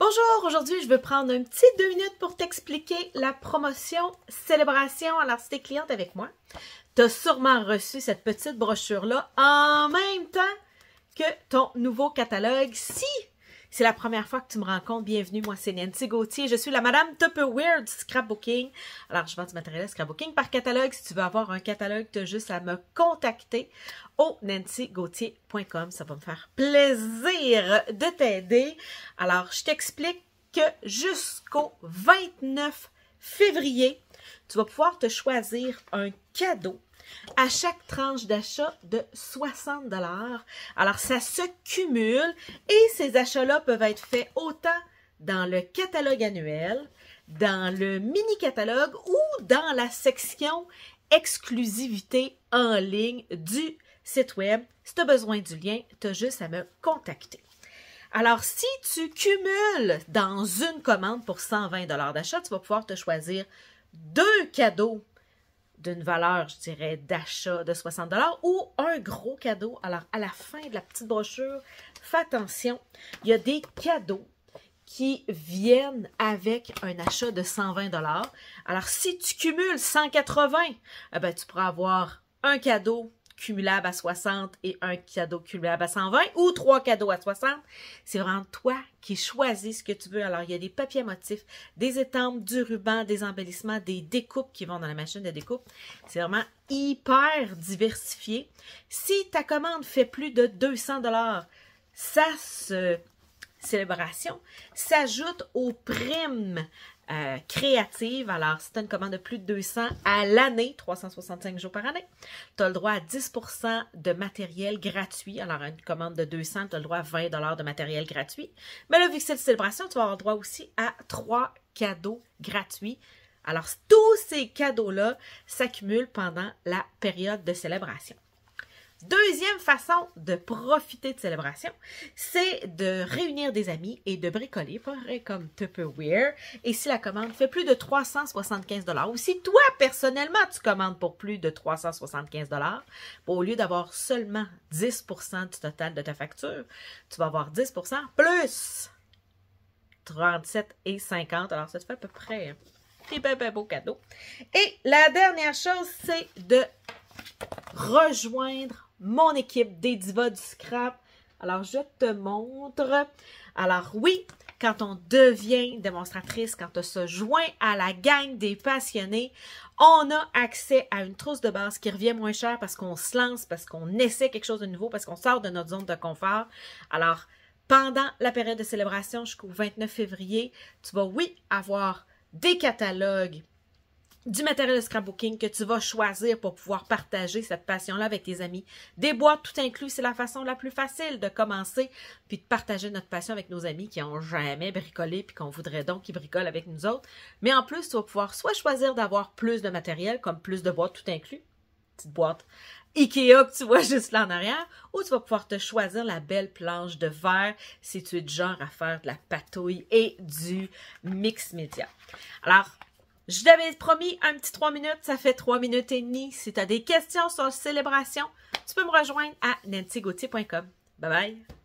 Bonjour, aujourd'hui je veux prendre un petit 2 minutes pour t'expliquer la promotion Célébration. Alors si tu es cliente avec moi, tu as sûrement reçu cette petite brochure-là en même temps que ton nouveau catalogue. Si c'est la première fois que tu me rencontres, bienvenue, moi c'est Nancy Gauthier, je suis la Madame Tupperware du scrapbooking. Alors je vends du matériel de scrapbooking par catalogue. Si tu veux avoir un catalogue, tu as juste à me contacter au nancygauthier.com. Ça va me faire plaisir de t'aider. Alors je t'explique que jusqu'au 29 février, tu vas pouvoir te choisir un cadeau à chaque tranche d'achat de 60 $. Alors, ça se cumule et ces achats-là peuvent être faits autant dans le catalogue annuel, dans le mini-catalogue ou dans la section exclusivité en ligne du site web. Si tu as besoin du lien, tu as juste à me contacter. Alors, si tu cumules dans une commande pour 120 $ d'achat, tu vas pouvoir te choisir 2 cadeaux d'une valeur, je dirais, d'achat de 60 $ ou un gros cadeau. Alors, à la fin de la petite brochure, fais attention, il y a des cadeaux qui viennent avec un achat de 120 $. Alors, si tu cumules 180, eh bien, tu pourras avoir un cadeau cumulable à 60 et un cadeau cumulable à 120 ou 3 cadeaux à 60. C'est vraiment toi qui choisis ce que tu veux. Alors, il y a des papiers à motifs, des étampes, du ruban, des embellissements, des découpes qui vont dans la machine de découpe. C'est vraiment hyper diversifié. Si ta commande fait plus de 200 $, célébration s'ajoute aux primes créatives. Alors, si tu as une commande de plus de 200 à l'année, 365 jours par année, tu as le droit à 10 % de matériel gratuit. Alors, une commande de 200, tu as le droit à 20 $ de matériel gratuit. Mais là, vu que c'est une célébration, tu vas avoir le droit aussi à 3 cadeaux gratuits. Alors, tous ces cadeaux-là s'accumulent pendant la période de célébration. Deuxième façon de profiter de célébration, c'est de réunir des amis et de bricoler, pareil comme Tupperware. Et si la commande fait plus de 375 $, ou si toi, personnellement, tu commandes pour plus de 375 $, au lieu d'avoir seulement 10 % du total de ta facture, tu vas avoir 10 % plus 37,50 $. Alors, ça te fait à peu près un beau cadeau. Et la dernière chose, c'est de rejoindre mon équipe des divas du scrap. Alors, je te montre. Alors, oui, quand on devient démonstratrice, quand on se joint à la gang des passionnés, on a accès à une trousse de base qui revient moins cher parce qu'on se lance, parce qu'on essaie quelque chose de nouveau, parce qu'on sort de notre zone de confort. Alors, pendant la période de célébration jusqu'au 29 février, tu vas, oui, avoir des catalogues, du matériel de scrapbooking que tu vas choisir pour pouvoir partager cette passion-là avec tes amis. Des boîtes tout inclus, c'est la façon la plus facile de commencer puis de partager notre passion avec nos amis qui n'ont jamais bricolé puis qu'on voudrait donc qu'ils bricolent avec nous autres. Mais en plus, tu vas pouvoir soit choisir d'avoir plus de matériel, comme plus de boîtes tout inclus, petite boîte Ikea que tu vois juste là en arrière, ou tu vas pouvoir te choisir la belle planche de verre si tu es du genre à faire de la patouille et du mix média. Alors, je t'avais promis un petit 3 minutes, ça fait 3 minutes et demie. Si tu as des questions sur la célébration, tu peux me rejoindre à nancygauthier.com. Bye bye!